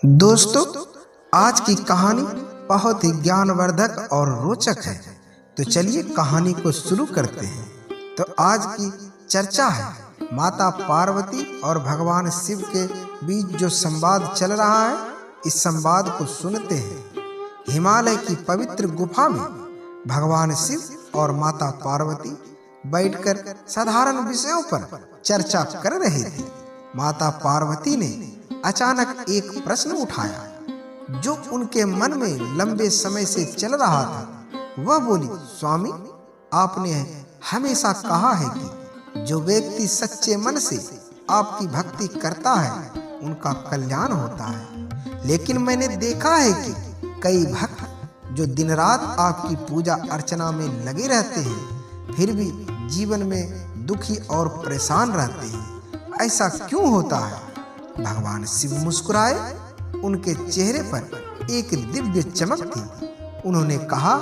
दोस्तों, आज की कहानी बहुत ही ज्ञानवर्धक और रोचक है। तो चलिए कहानी को शुरू करते हैं। तो आज की चर्चा है माता पार्वती और भगवान शिव के बीच जो संवाद चल रहा है। इस संवाद को सुनते हैं। हिमालय की पवित्र गुफा में भगवान शिव और माता पार्वती बैठकर साधारण विषयों पर चर्चा कर रहे थे। माता पार्वती ने अचानक एक प्रश्न उठाया जो उनके मन में लंबे समय से चल रहा था। वह बोली, स्वामी, आपने हमेशा कहा है कि जो व्यक्ति सच्चे मन से आपकी भक्ति करता है उनका कल्याण होता है। लेकिन मैंने देखा है कि कई भक्त जो दिन रात आपकी पूजा अर्चना में लगे रहते हैं फिर भी जीवन में दुखी और परेशान रहते हैं। ऐसा क्यों होता है? भगवान शिव मुस्कुराए। उनके चेहरे पर एक दिव्य चमक थी। उन्होंने कहा,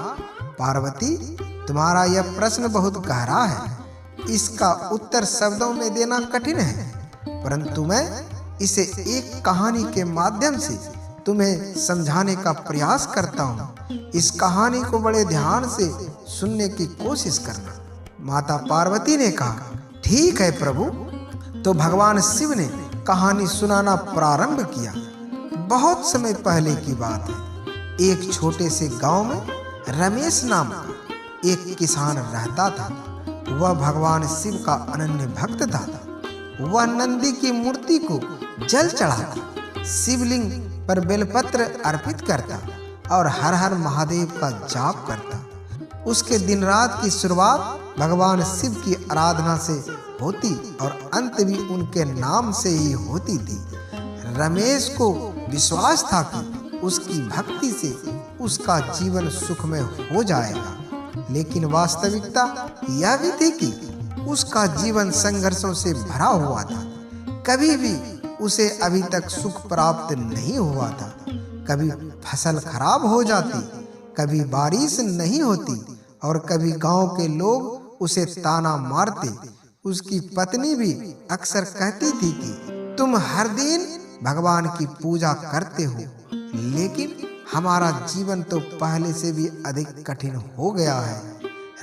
पार्वती, तुम्हारा यह प्रश्न बहुत गहरा है। इसका उत्तर शब्दों में देना कठिन है, परंतु मैं इसे एक कहानी के माध्यम से तुम्हें समझाने का प्रयास करता हूँ। इस कहानी को बड़े ध्यान से सुनने की कोशिश करना। माता पार्वती ने कहा, ठीक है प्रभु। तो भगवान शिव ने कहानी सुनाना प्रारंभ किया। बहुत समय पहले की बात है। एक छोटे से गांव में रमेश नाम का एक किसान रहता था। वह भगवान शिव का अनन्य भक्त था। वह नंदी की मूर्ति को जल चढ़ाता, शिवलिंग पर बेलपत्र अर्पित करता और हर हर महादेव का जाप करता। उसके दिन रात की शुरुआत भगवान शिव की आराधना से होती और अंत भी उनके नाम से ही होती थी। रमेश को विश्वास था कि उसकी भक्ति से उसका जीवन सुखमय हो जाएगा, लेकिन वास्तविकता यह भी थी कि उसका जीवन संघर्षों से भरा हुआ था। कभी भी उसे अभी तक सुख प्राप्त नहीं हुआ था। कभी फसल खराब हो जाती, कभी बारिश नहीं होती और कभी गांव के लोग उसे ताना मारते। उसकी पत्नी भी अक्सर कहती थी कि तुम हर दिन भगवान की पूजा करते हो, लेकिन हमारा जीवन तो पहले से भी अधिक कठिन हो गया है।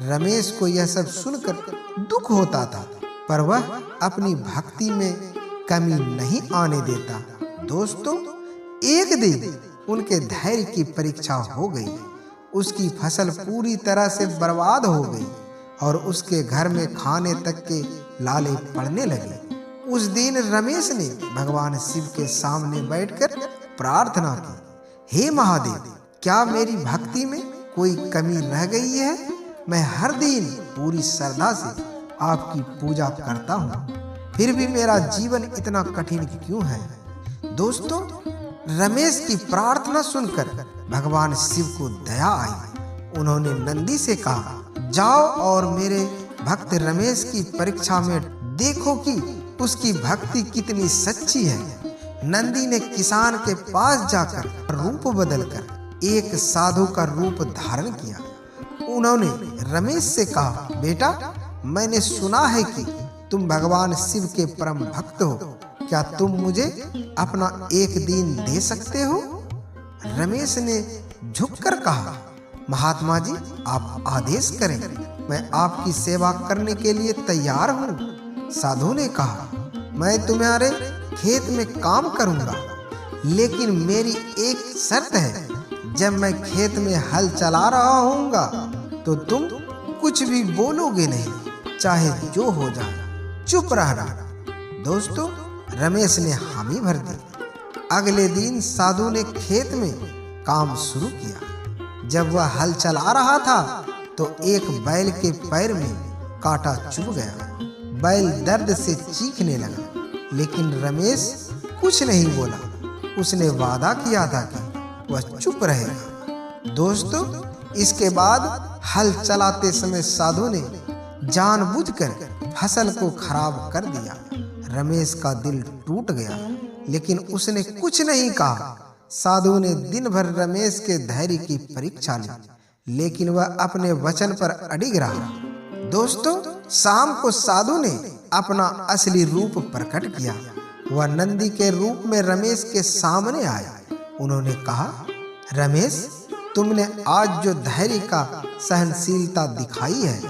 रमेश को यह सब सुनकर दुख होता था, पर वह अपनी भक्ति में कमी नहीं आने देता। दोस्तों, एक दिन उनके धैर्य की परीक्षा हो गई। उसकी फसल पूरी तरह से बर्बाद हो गई और उसके घर में खाने तक के लाले पड़ने लगे। उस दिन रमेश ने भगवान शिव के सामने बैठकर प्रार्थना की, हे महादेव, क्या मेरी भक्ति में कोई कमी रह गई है? मैं हर दिन पूरी श्रद्धा से आपकी पूजा करता हूँ, फिर भी मेरा जीवन इतना कठिन क्यों है? दोस्तों, रमेश की प्रार्थना सुनकर भगवान शिव को दया आई। उन्होंने नंदी से कहा, जाओ और मेरे भक्त रमेश की परीक्षा में देखो कि उसकी भक्ति कितनी सच्ची है। नंदी ने किसान के पास जाकर रूप बदलकर एक साधु का रूप धारण किया। उन्होंने रमेश से कहा, बेटा, मैंने सुना है कि तुम भगवान शिव के परम भक्त हो। क्या तुम मुझे अपना एक दिन दे सकते हो? रमेश ने झुककर कहा, महात्मा जी, आप आदेश करें, मैं आपकी सेवा करने के लिए तैयार हूँ। साधु ने कहा, मैं तुम्हारे खेत में काम करूँगा, लेकिन मेरी एक शर्त है। जब मैं खेत में हल चला रहा होऊंगा तो तुम कुछ भी बोलोगे नहीं, चाहे जो हो जाए, चुप रहना। दोस्तों, रमेश ने हामी भर दी। अगले दिन साधु ने खेत में काम शुरू किया। जब वह हल चला रहा था तो एक बैल के पैर में कांटा चुभ गया। बैल दर्द से चीखने लगा, लेकिन रमेश कुछ नहीं बोला। उसने वादा किया था कि वह चुप रहेगा। दोस्तों, इसके बाद हल चलाते समय साधु ने जानबूझकर फसल को खराब कर दिया। रमेश का दिल टूट गया, लेकिन उसने कुछ नहीं कहा। साधु ने दिन भर रमेश के धैर्य की परीक्षा ली, लेकिन वह अपने वचन पर अडिग रहा। दोस्तों, शाम को साधु ने अपना असली रूप प्रकट किया। वह नंदी के रूप में रमेश के सामने आया। उन्होंने कहा, रमेश, तुमने आज जो धैर्य का सहनशीलता दिखाई है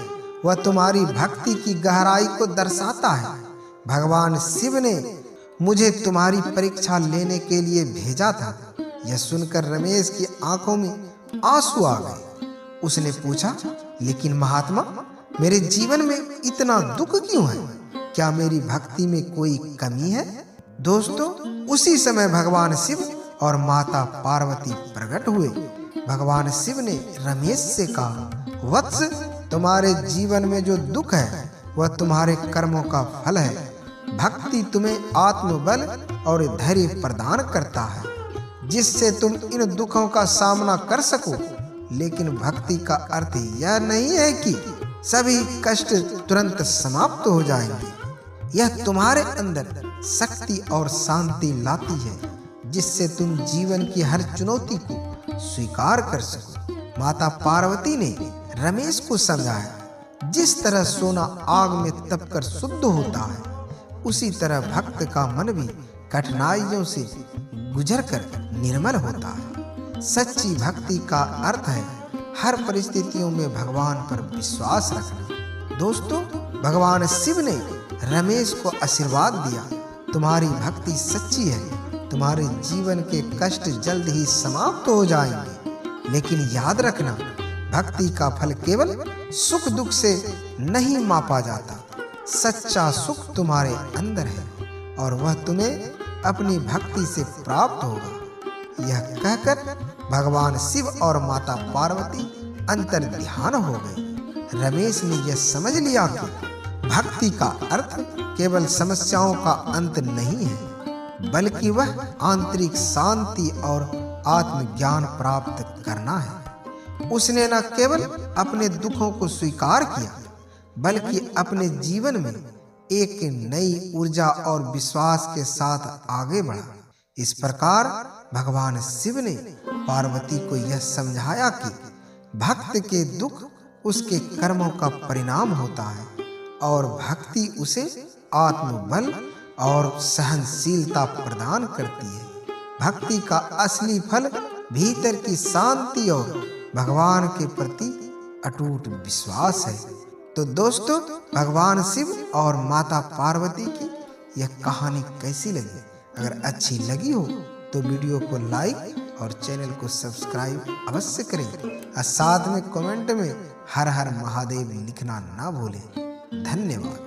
वह तुम्हारी भक्ति की गहराई को दर्शाता है। भगवान शिव ने मुझे तुम्हारी परीक्षा लेने के लिए भेजा था। यह सुनकर रमेश की आंखों में आंसू आ गए। उसने पूछा, लेकिन महात्मा, मेरे जीवन में इतना दुख क्यों है? क्या मेरी भक्ति में कोई कमी है? दोस्तों, उसी समय भगवान शिव और माता पार्वती प्रकट हुए। भगवान शिव ने रमेश से कहा, वत्स, तुम्हारे जीवन में जो दुख है वह तुम्हारे कर्मों का फल है। भक्ति तुम्हें आत्मबल और धैर्य प्रदान करता है, जिससे तुम इन दुखों का सामना कर सको। लेकिन भक्ति का अर्थ यह नहीं है कि सभी कष्ट तुरंत समाप्त हो जाएंगे। यह तुम्हारे अंदर शक्ति और शांति लाती है, जिससे तुम जीवन की हर चुनौती को स्वीकार कर सको। माता पार्वती ने रमेश को समझाया, जिस तरह सोना आग में तपकर शुद्ध होता है, उसी तरह भक्त का मन भी कठिनाइयों से गुजरकर निर्मल होता है। सच्ची भक्ति का अर्थ है हर परिस्थितियों में भगवान पर विश्वास रखना। दोस्तों, भगवान शिव ने रमेश को आशीर्वाद दिया, तुम्हारी भक्ति सच्ची है, तुम्हारे जीवन के कष्ट जल्द ही समाप्त हो जाएंगे। लेकिन याद रखना, भक्ति का फल केवल सुख दुख से नहीं मापा जाता। सच्चा सुख तुम्हारे अंदर है और वह तुम्हें अपनी भक्ति से प्राप्त होगा। यह कहकर भगवान शिव और माता पार्वती अंतर ध्यान हो गए। रमेश ने यह समझ लिया कि भक्ति का अर्थ केवल समस्याओं का अंत नहीं है, बल्कि वह आंतरिक शांति और आत्मज्ञान प्राप्त करना है। उसने न केवल अपने दुखों को स्वीकार किया, बल्कि अपने जीवन में एक नई ऊर्जा और विश्वास के साथ आगे बढ़ा। इस प्रकार भगवान शिव ने पार्वती को यह समझाया कि भक्त के दुख उसके कर्मों का परिणाम होता है और भक्ति उसे आत्मबल और सहनशीलता प्रदान करती है। भक्ति का असली फल भीतर की शांति और भगवान के प्रति अटूट विश्वास है। तो दोस्तों, भगवान शिव और माता पार्वती की यह कहानी कैसी लगी? अगर अच्छी लगी हो तो वीडियो को लाइक और चैनल को सब्सक्राइब अवश्य करें और साथ में कमेंट में हर हर महादेव लिखना ना भूलें। धन्यवाद।